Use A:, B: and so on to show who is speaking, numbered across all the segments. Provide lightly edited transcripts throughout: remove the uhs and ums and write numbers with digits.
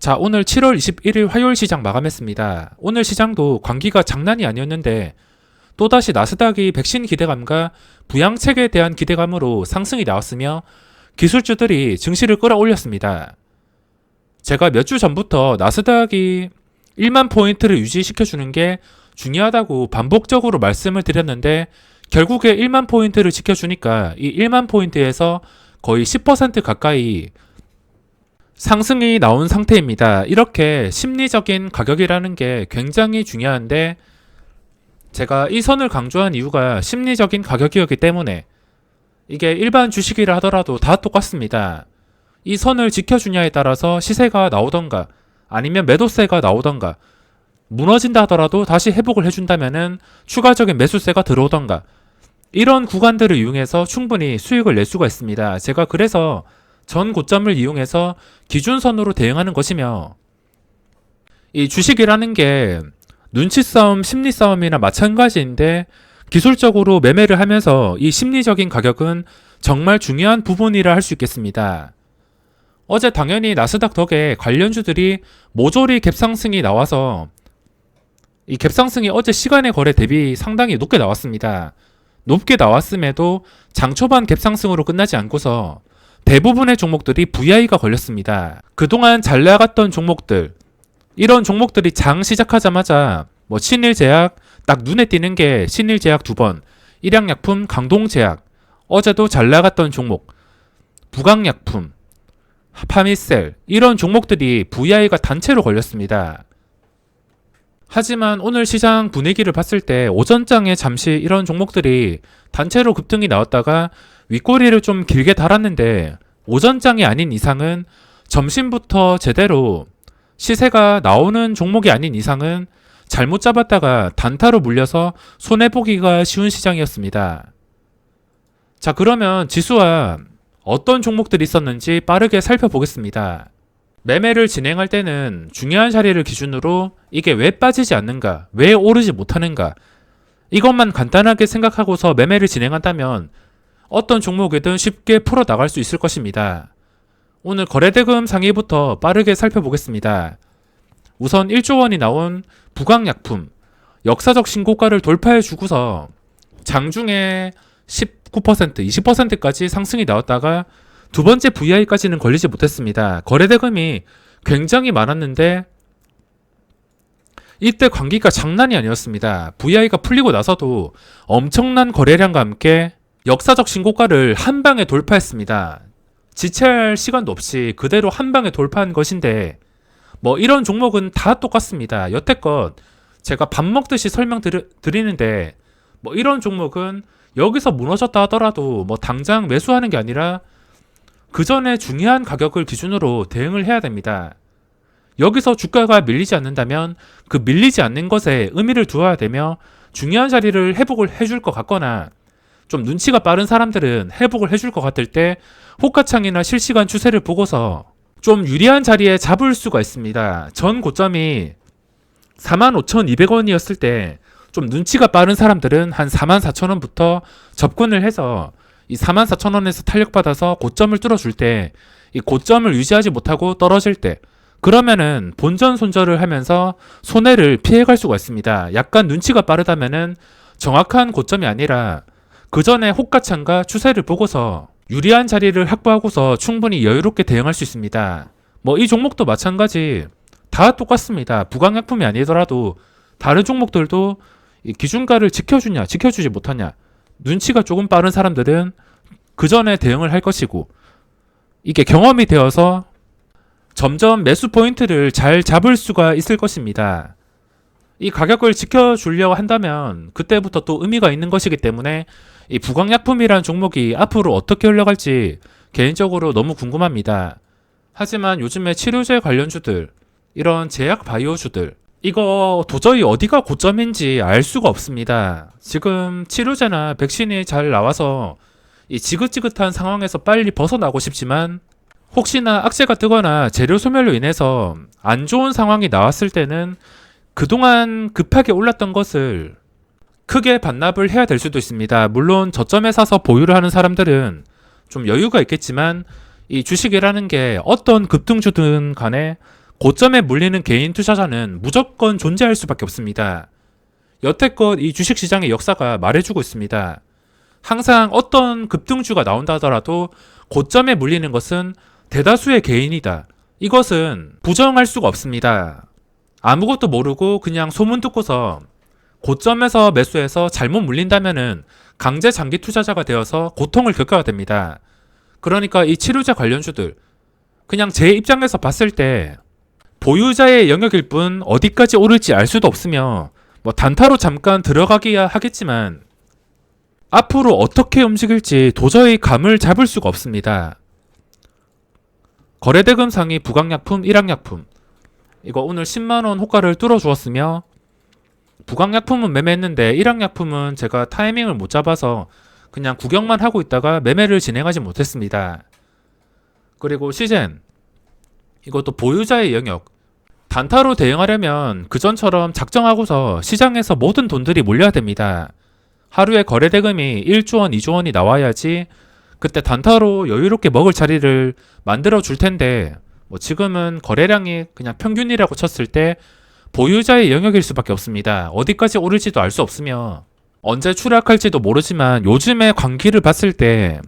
A: 자, 오늘 7월 21일 화요일 시장 마감했습니다. 오늘 시장도 광기가 장난이 아니었는데 또다시 나스닥이 백신 기대감과 부양책에 대한 기대감으로 상승이 나왔으며 기술주들이 증시를 끌어올렸습니다. 제가 몇 주 전부터 나스닥이 1만 포인트를 유지시켜주는 게 중요하다고 반복적으로 말씀을 드렸는데 결국에 1만 포인트를 지켜주니까 이 1만 포인트에서 거의 10% 가까이 상승이 나온 상태입니다. 이렇게 심리적인 가격이라는 게 굉장히 중요한데 제가 이 선을 강조한 이유가 심리적인 가격이었기 때문에 이게 일반 주식이라 하더라도 다 똑같습니다. 이 선을 지켜주냐에 따라서 시세가 나오던가 아니면 매도세가 나오던가 무너진다 하더라도 다시 회복을 해준다면은 추가적인 매수세가 들어오던가 이런 구간들을 이용해서 충분히 수익을 낼 수가 있습니다. 제가 그래서 전 고점을 이용해서 기준선으로 대응하는 것이며 이 주식이라는 게 눈치 싸움, 심리 싸움이나 마찬가지인데 기술적으로 매매를 하면서 이 심리적인 가격은 정말 중요한 부분이라 할 수 있겠습니다. 어제 당연히 나스닥 덕에 관련주들이 모조리 갭상승이 나와서 이 갭상승이 어제 시간의 거래 대비 상당히 높게 나왔습니다. 높게 나왔음에도 장 초반 갭상승으로 끝나지 않고서 대부분의 종목들이 VI가 걸렸습니다. 그동안 잘 나갔던 종목들, 이런 종목들이 장 시작하자마자 뭐 신일제약, 딱 눈에 띄는 게 신일제약 2번, 일양약품, 강동제약, 어제도 잘 나갔던 종목, 부강약품, 파미셀, 이런 종목들이 VI가 단체로 걸렸습니다. 하지만 오늘 시장 분위기를 봤을 때 오전장에 잠시 이런 종목들이 단체로 급등이 나왔다가 윗꼬리를 좀 길게 달았는데 오전장이 아닌 이상은 점심부터 제대로 시세가 나오는 종목이 아닌 이상은 잘못 잡았다가 단타로 물려서 손해보기가 쉬운 시장이었습니다. 자, 그러면 지수와 어떤 종목들이 있었는지 빠르게 살펴보겠습니다. 매매를 진행할 때는 중요한 자리를 기준으로 이게 왜 빠지지 않는가, 왜 오르지 못하는가 이것만 간단하게 생각하고서 매매를 진행한다면 어떤 종목이든 쉽게 풀어나갈 수 있을 것입니다. 오늘 거래대금 상위부터 빠르게 살펴보겠습니다. 우선 1조 원이 나온 부강약품 역사적 신고가를 돌파해주고서 장중에 19%, 20%까지 상승이 나왔다가 두 번째 VI까지는 걸리지 못했습니다. 거래대금이 굉장히 많았는데 이때 광기가 장난이 아니었습니다. VI가 풀리고 나서도 엄청난 거래량과 함께 역사적 신고가를 한 방에 돌파했습니다. 지체할 시간도 없이 그대로 한 방에 돌파한 것인데 뭐 이런 종목은 다 똑같습니다. 여태껏 제가 밥 먹듯이 설명드리는데 뭐 이런 종목은 여기서 무너졌다 하더라도 뭐 당장 매수하는 게 아니라 그 전에 중요한 가격을 기준으로 대응을 해야 됩니다. 여기서 주가가 밀리지 않는다면 그 밀리지 않는 것에 의미를 두어야 되며 중요한 자리를 회복을 해줄 것 같거나 좀 눈치가 빠른 사람들은 회복을 해줄 것 같을 때 호가창이나 실시간 추세를 보고서 좀 유리한 자리에 잡을 수가 있습니다. 전 고점이 45,200원이었을 때 좀 눈치가 빠른 사람들은 한 44,000원부터 접근을 해서 이 44,000원에서 탄력받아서 고점을 뚫어줄 때 이 고점을 유지하지 못하고 떨어질 때 그러면은 본전 손절을 하면서 손해를 피해갈 수가 있습니다. 약간 눈치가 빠르다면은 정확한 고점이 아니라 그 전에 호가창과 추세를 보고서 유리한 자리를 확보하고서 충분히 여유롭게 대응할 수 있습니다. 뭐 이 종목도 마찬가지 다 똑같습니다. 부강약품이 아니더라도 다른 종목들도 이 기준가를 지켜주냐 지켜주지 못하냐 눈치가 조금 빠른 사람들은 그 전에 대응을 할 것이고 이게 경험이 되어서 점점 매수 포인트를 잘 잡을 수가 있을 것입니다. 이 가격을 지켜주려고 한다면 그때부터 또 의미가 있는 것이기 때문에 이 부강약품이라는 종목이 앞으로 어떻게 흘러갈지 개인적으로 너무 궁금합니다. 하지만 요즘에 치료제 관련주들, 이런 제약 바이오주들 이거 도저히 어디가 고점인지 알 수가 없습니다. 지금 치료제나 백신이 잘 나와서 이 지긋지긋한 상황에서 빨리 벗어나고 싶지만 혹시나 악재가 뜨거나 재료 소멸로 인해서 안 좋은 상황이 나왔을 때는 그동안 급하게 올랐던 것을 크게 반납을 해야 될 수도 있습니다. 물론 저점에 사서 보유를 하는 사람들은 좀 여유가 있겠지만 이 주식이라는 게 어떤 급등주든 간에 고점에 물리는 개인 투자자는 무조건 존재할 수밖에 없습니다. 여태껏 이 주식시장의 역사가 말해주고 있습니다. 항상 어떤 급등주가 나온다 하더라도 고점에 물리는 것은 대다수의 개인이다. 이것은 부정할 수가 없습니다. 아무것도 모르고 그냥 소문 듣고서 고점에서 매수해서 잘못 물린다면은 강제 장기 투자자가 되어서 고통을 겪어야 됩니다. 그러니까 이 치료제 관련주들, 그냥 제 입장에서 봤을 때 보유자의 영역일 뿐 어디까지 오를지 알 수도 없으며 뭐 단타로 잠깐 들어가기야 하겠지만 앞으로 어떻게 움직일지 도저히 감을 잡을 수가 없습니다. 거래대금 상위 부강약품, 일항약품, 이거 오늘 10만원 호가를 뚫어주었으며 부강약품은 매매했는데 일항약품은 제가 타이밍을 못 잡아서 그냥 구경만 하고 있다가 매매를 진행하지 못했습니다. 그리고 시젠, 이것도 보유자의 영역, 단타로 대응하려면 그전처럼 작정하고서 시장에서 모든 돈들이 몰려야 됩니다. 하루에 거래대금이 1조 원, 2조 원이 나와야지 그때 단타로 여유롭게 먹을 자리를 만들어 줄 텐데 뭐 지금은 거래량이 그냥 평균이라고 쳤을 때 보유자의 영역일 수밖에 없습니다. 어디까지 오를지도 알 수 없으며 언제 추락할지도 모르지만 요즘의 광기를 봤을 때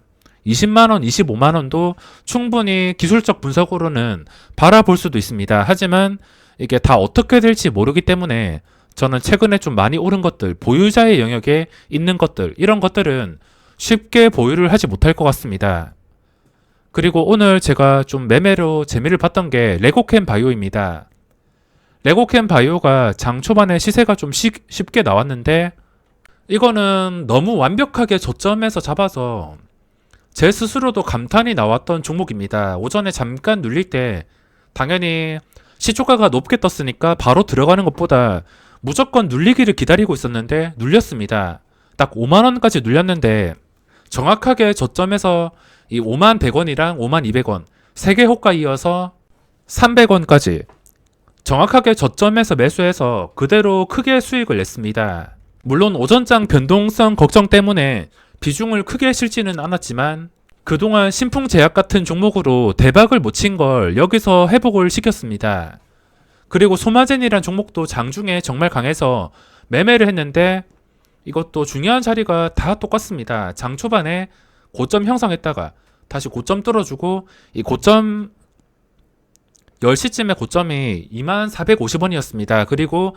A: 20만원, 25만원도 충분히 기술적 분석으로는 바라볼 수도 있습니다. 하지만 이게 다 어떻게 될지 모르기 때문에 저는 최근에 좀 많이 오른 것들, 보유자의 영역에 있는 것들, 이런 것들은 쉽게 보유를 하지 못할 것 같습니다. 그리고 오늘 제가 좀 매매로 재미를 봤던 게 레고캠 바이오입니다. 레고캠 바이오가 장 초반에 시세가 좀 쉽게 나왔는데 이거는 너무 완벽하게 저점에서 잡아서 제 스스로도 감탄이 나왔던 종목입니다. 오전에 잠깐 눌릴 때 당연히 시초가가 높게 떴으니까 바로 들어가는 것보다 무조건 눌리기를 기다리고 있었는데 눌렸습니다. 딱 5만원까지 눌렸는데 정확하게 저점에서 이 5만 100원이랑 5만 200원 3개 호가 이어서 300원까지 정확하게 저점에서 매수해서 그대로 크게 수익을 냈습니다. 물론 오전장 변동성 걱정 때문에 비중을 크게 실지는 않았지만 그동안 신풍제약 같은 종목으로 대박을 못 친 걸 여기서 회복을 시켰습니다. 그리고 소마젠이란 종목도 장중에 정말 강해서 매매를 했는데 이것도 중요한 자리가 다 똑같습니다. 장 초반에 고점 형성했다가 다시 고점 뚫어주고 이 고점 10시쯤에 고점이 2450원이었습니다. 그리고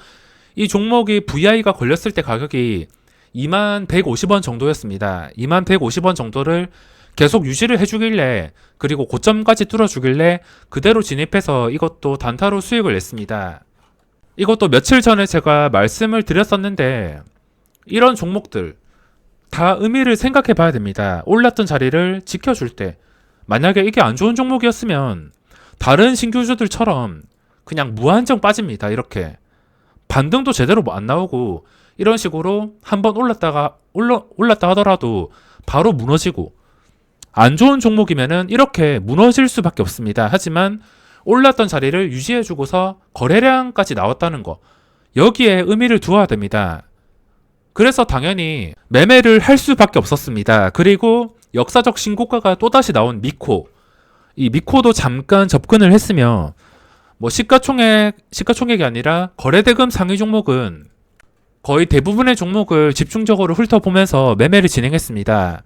A: 이 종목이 VI가 걸렸을 때 가격이 2150원 정도였습니다. 2150원 정도를 계속 유지를 해주길래 그리고 고점까지 뚫어주길래 그대로 진입해서 이것도 단타로 수익을 냈습니다. 이것도 며칠 전에 제가 말씀을 드렸었는데 이런 종목들 다 의미를 생각해 봐야 됩니다. 올랐던 자리를 지켜줄 때 만약에 이게 안 좋은 종목이었으면 다른 신규주들처럼 그냥 무한정 빠집니다. 이렇게 반등도 제대로 안 나오고 이런 식으로 한번 올랐다 하더라도 바로 무너지고 안 좋은 종목이면은 이렇게 무너질 수밖에 없습니다. 하지만 올랐던 자리를 유지해주고서 거래량까지 나왔다는 거 여기에 의미를 두어야 됩니다. 그래서 당연히 매매를 할 수밖에 없었습니다. 그리고 역사적 신고가가 또다시 나온 미코, 이 미코도 잠깐 접근을 했으며 뭐 시가총액이 아니라 거래대금 상위 종목은 거의 대부분의 종목을 집중적으로 훑어보면서 매매를 진행했습니다.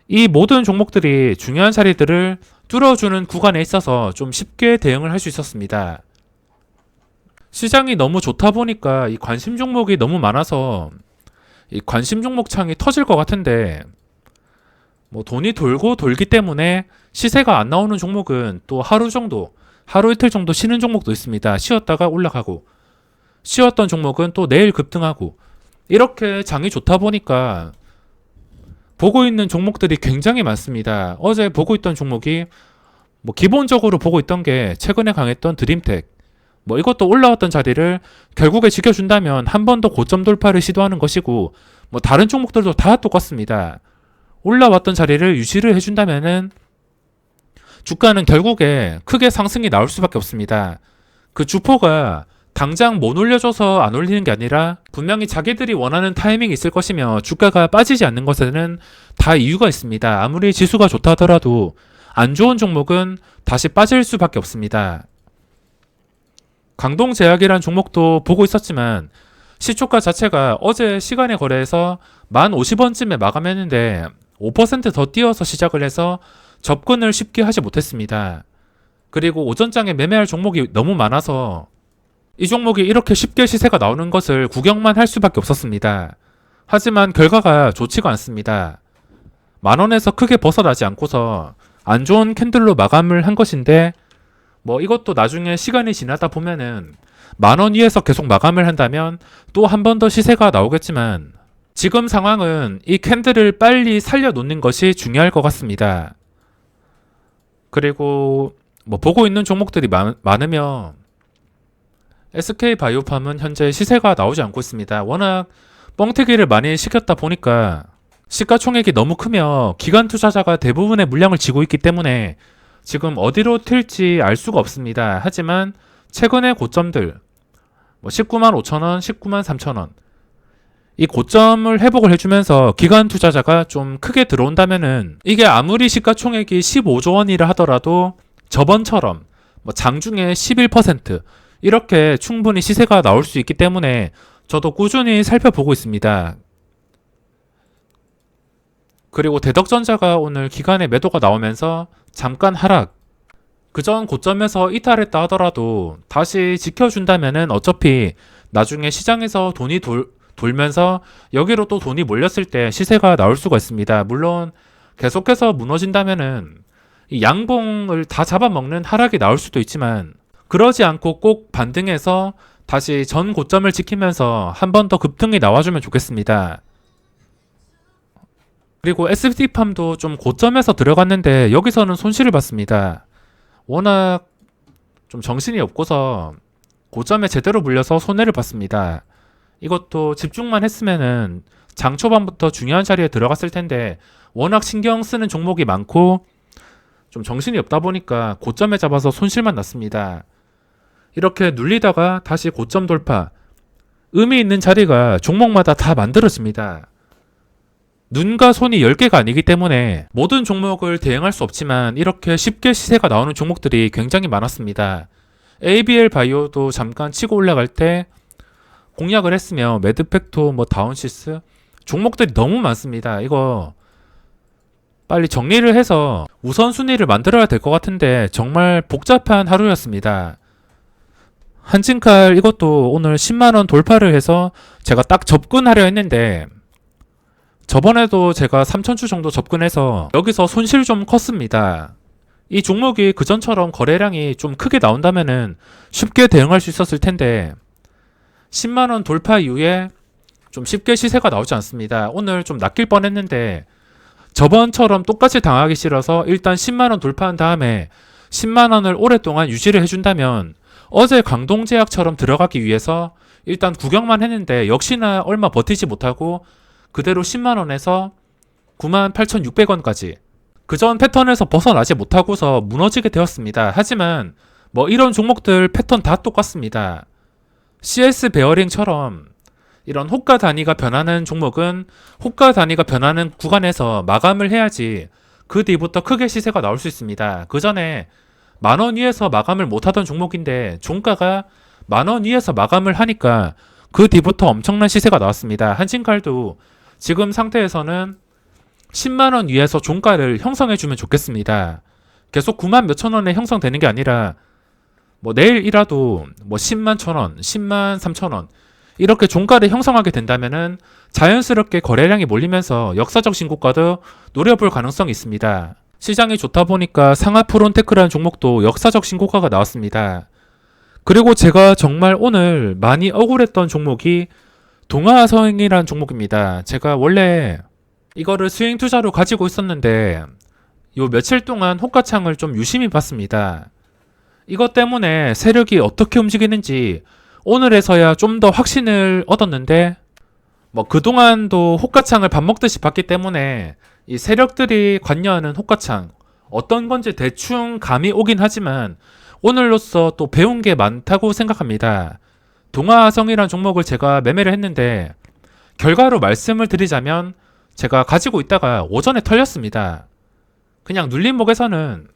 A: 이 모든 종목들이 중요한 자리들을 뚫어주는 구간에 있어서 좀 쉽게 대응을 할 수 있었습니다. 시장이 너무 좋다 보니까 이 관심 종목이 너무 많아서 이 관심 종목 창이 터질 것 같은데 뭐 돈이 돌고 돌기 때문에 시세가 안 나오는 종목은 또 하루 이틀 정도 쉬는 종목도 있습니다. 쉬었다가 올라가고 쉬었던 종목은 또 내일 급등하고 이렇게 장이 좋다 보니까 보고 있는 종목들이 굉장히 많습니다. 어제 보고 있던 종목이 뭐 기본적으로 보고 있던 게 최근에 강했던 드림텍 뭐 이것도 올라왔던 자리를 결국에 지켜준다면 한 번 더 고점 돌파를 시도하는 것이고 뭐 다른 종목들도 다 똑같습니다. 올라왔던 자리를 유지를 해준다면은 주가는 결국에 크게 상승이 나올 수밖에 없습니다. 그 주포가 당장 못 올려줘서 안 올리는 게 아니라 분명히 자기들이 원하는 타이밍이 있을 것이며 주가가 빠지지 않는 것에는 다 이유가 있습니다. 아무리 지수가 좋다 하더라도 안 좋은 종목은 다시 빠질 수밖에 없습니다. 강동제약이란 종목도 보고 있었지만 시초가 자체가 어제 시간에 거래해서 1050원쯤에 마감했는데 5%더 뛰어서 시작을 해서 접근을 쉽게 하지 못했습니다. 그리고 오전장에 매매할 종목이 너무 많아서 이 종목이 이렇게 쉽게 시세가 나오는 것을 구경만 할 수밖에 없었습니다. 하지만 결과가 좋지가 않습니다. 만원에서 크게 벗어나지 않고서 안 좋은 캔들로 마감을 한 것인데 뭐 이것도 나중에 시간이 지나다 보면은 만원 위에서 계속 마감을 한다면 또 한 번 더 시세가 나오겠지만 지금 상황은 이 캔들을 빨리 살려놓는 것이 중요할 것 같습니다. 그리고 뭐 보고 있는 종목들이 많으면 SK바이오팜은 현재 시세가 나오지 않고 있습니다. 워낙 뻥튀기를 많이 시켰다 보니까 시가총액이 너무 크며 기관 투자자가 대부분의 물량을 쥐고 있기 때문에 지금 어디로 튈지 알 수가 없습니다. 하지만 최근의 고점들 19만 5천원, 19만 3천원 이 고점을 회복을 해주면서 기관 투자자가 좀 크게 들어온다면은 이게 아무리 시가총액이 15조 원이라 하더라도 저번처럼 장중에 11% 이렇게 충분히 시세가 나올 수 있기 때문에 저도 꾸준히 살펴보고 있습니다. 그리고 대덕전자가 오늘 기관의 매도가 나오면서 잠깐 하락. 그전 고점에서 이탈했다 하더라도 다시 지켜준다면은 어차피 나중에 시장에서 돈이 돌면서 여기로 또 돈이 몰렸을 때 시세가 나올 수가 있습니다. 물론 계속해서 무너진다면은 이 양봉을 다 잡아먹는 하락이 나올 수도 있지만 그러지 않고 꼭 반등해서 다시 전 고점을 지키면서 한 번 더 급등이 나와주면 좋겠습니다. 그리고 ST팜도 좀 고점에서 들어갔는데 여기서는 손실을 봤습니다. 워낙 좀 정신이 없고서 고점에 제대로 물려서 손해를 봤습니다. 이것도 집중만 했으면은 장 초반부터 중요한 자리에 들어갔을 텐데 워낙 신경 쓰는 종목이 많고 좀 정신이 없다 보니까 고점에 잡아서 손실만 났습니다. 이렇게 눌리다가 다시 고점 돌파. 의미 있는 자리가 종목마다 다 만들어집니다. 눈과 손이 10개가 아니기 때문에 모든 종목을 대응할 수 없지만 이렇게 쉽게 시세가 나오는 종목들이 굉장히 많았습니다. ABL 바이오도 잠깐 치고 올라갈 때 공략을 했으며 매드팩토, 다운시스 종목들이 너무 많습니다. 이거 빨리 정리를 해서 우선순위를 만들어야 될 것 같은데 정말 복잡한 하루였습니다. 한진칼 이것도 오늘 10만원 돌파를 해서 제가 딱 접근하려 했는데 저번에도 제가 3,000주 정도 접근해서 여기서 손실 좀 컸습니다. 이 종목이 그전처럼 거래량이 좀 크게 나온다면은 쉽게 대응할 수 있었을 텐데 10만원 돌파 이후에 좀 쉽게 시세가 나오지 않습니다. 오늘 좀 낚일 뻔했는데 저번처럼 똑같이 당하기 싫어서 일단 10만원 돌파한 다음에 10만원을 오랫동안 유지를 해준다면 어제 강동제약처럼 들어가기 위해서 일단 구경만 했는데 역시나 얼마 버티지 못하고 그대로 10만원에서 98,600원까지 그전 패턴에서 벗어나지 못하고서 무너지게 되었습니다. 하지만 이런 종목들 패턴 다 똑같습니다. CS 베어링처럼 이런 호가 단위가 변하는 종목은 호가 단위가 변하는 구간에서 마감을 해야지 그 뒤부터 크게 시세가 나올 수 있습니다. 그 전에 만원 위에서 마감을 못하던 종목인데 종가가 만원 위에서 마감을 하니까 그 뒤부터 엄청난 시세가 나왔습니다. 한진칼도 지금 상태에서는 10만원 위에서 종가를 형성해주면 좋겠습니다. 계속 9만 몇천 원에 형성되는 게 아니라 내일이라도 10만 천원, 10만 3천원 이렇게 종가를 형성하게 된다면은 자연스럽게 거래량이 몰리면서 역사적 신고가도 노려볼 가능성이 있습니다. 시장이 좋다 보니까 상하프론테크라는 종목도 역사적 신고가가 나왔습니다. 그리고 제가 정말 오늘 많이 억울했던 종목이 동아성이라는 종목입니다. 제가 원래 이거를 스윙 투자로 가지고 있었는데 요 며칠 동안 호가창을 좀 유심히 봤습니다. 이것 때문에 세력이 어떻게 움직이는지 오늘에서야 좀 더 확신을 얻었는데 그동안도 호가창을 밥 먹듯이 봤기 때문에 이 세력들이 관여하는 호가창 어떤 건지 대충 감이 오긴 하지만 오늘로써 또 배운 게 많다고 생각합니다. 동아성이라는 종목을 제가 매매를 했는데 결과로 말씀을 드리자면 제가 가지고 있다가 오전에 털렸습니다. 그냥 눌림목에서는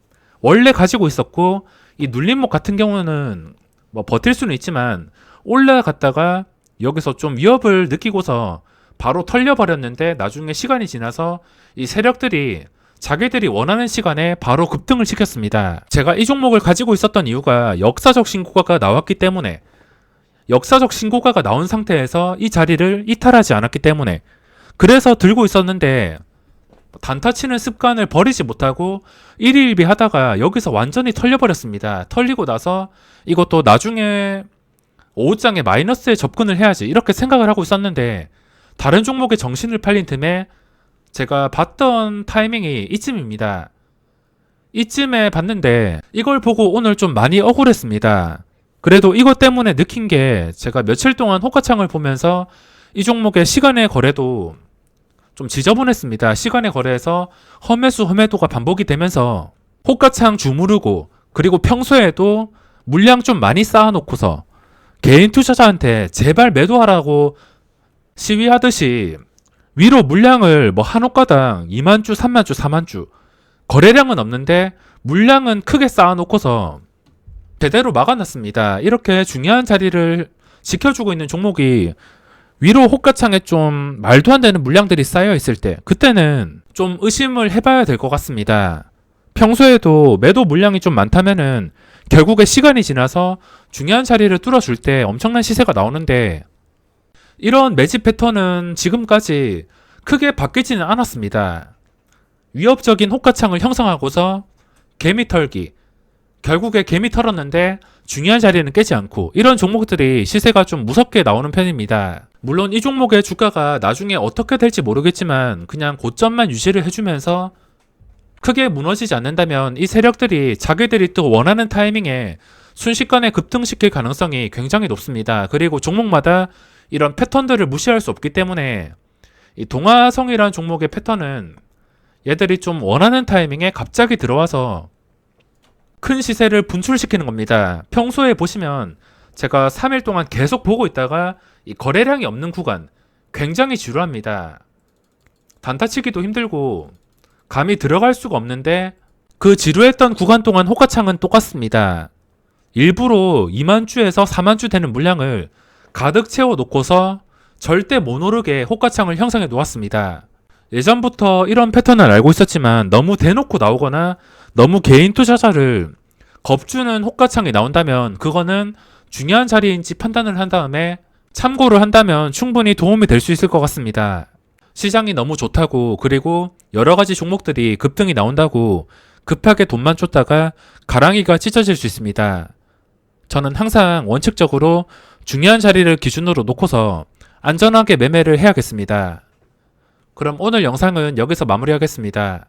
A: 원래 가지고 있었고 이 눌림목 같은 경우는 뭐 버틸 수는 있지만 올라갔다가 여기서 좀 위협을 느끼고서 바로 털려버렸는데 나중에 시간이 지나서 이 세력들이 자기들이 원하는 시간에 바로 급등을 시켰습니다. 제가 이 종목을 가지고 있었던 이유가 역사적 신고가가 나왔기 때문에, 역사적 신고가가 나온 상태에서 이 자리를 이탈하지 않았기 때문에 그래서 들고 있었는데 단타 치는 습관을 버리지 못하고 일희일비 하다가 여기서 완전히 털려버렸습니다. 털리고 나서 이것도 나중에 5장에 마이너스에 접근을 해야지 이렇게 생각을 하고 있었는데 다른 종목에 정신을 팔린 틈에 제가 봤던 타이밍이 이쯤입니다. 이쯤에 봤는데 이걸 보고 오늘 좀 많이 억울했습니다. 그래도 이것 때문에 느낀 게 제가 며칠 동안 호가창을 보면서 이 종목의 시간의 거래도 좀 지저분했습니다. 시간의 거래에서 험매수 험매도가 반복이 되면서 호가창 주무르고 그리고 평소에도 물량 좀 많이 쌓아놓고서 개인 투자자한테 제발 매도하라고 시위하듯이 위로 물량을 뭐 한 호가당 2만 주, 3만 주, 4만 주 거래량은 없는데 물량은 크게 쌓아놓고서 대대로 막아놨습니다. 이렇게 중요한 자리를 지켜주고 있는 종목이 위로 호가창에 좀 말도 안 되는 물량들이 쌓여 있을 때 그때는 좀 의심을 해봐야 될 것 같습니다. 평소에도 매도 물량이 좀 많다면은 결국에 시간이 지나서 중요한 자리를 뚫어줄 때 엄청난 시세가 나오는데 이런 매집 패턴은 지금까지 크게 바뀌지는 않았습니다. 위협적인 호가창을 형성하고서 개미 털기, 결국에 개미 털었는데 중요한 자리는 깨지 않고 이런 종목들이 시세가 좀 무섭게 나오는 편입니다. 물론 이 종목의 주가가 나중에 어떻게 될지 모르겠지만 그냥 고점만 유지를 해주면서 크게 무너지지 않는다면 이 세력들이 자기들이 또 원하는 타이밍에 순식간에 급등시킬 가능성이 굉장히 높습니다. 그리고 종목마다 이런 패턴들을 무시할 수 없기 때문에 이 동화성이라는 종목의 패턴은 얘들이 좀 원하는 타이밍에 갑자기 들어와서 큰 시세를 분출시키는 겁니다. 평소에 보시면 제가 3일 동안 계속 보고 있다가 이 거래량이 없는 구간 굉장히 지루합니다. 단타치기도 힘들고 감이 들어갈 수가 없는데 그 지루했던 구간 동안 호가창은 똑같습니다. 일부러 2만 주에서 4만 주 되는 물량을 가득 채워 놓고서 절대 못 오르게 호가창을 형성해 놓았습니다. 예전부터 이런 패턴을 알고 있었지만 너무 대놓고 나오거나 너무 개인 투자자를 겁주는 호가창이 나온다면 그거는 중요한 자리인지 판단을 한 다음에 참고를 한다면 충분히 도움이 될 수 있을 것 같습니다. 시장이 너무 좋다고 그리고 여러 가지 종목들이 급등이 나온다고 급하게 돈만 쫓다가 가랑이가 찢어질 수 있습니다. 저는 항상 원칙적으로 중요한 자리를 기준으로 놓고서 안전하게 매매를 해야겠습니다. 그럼 오늘 영상은 여기서 마무리하겠습니다.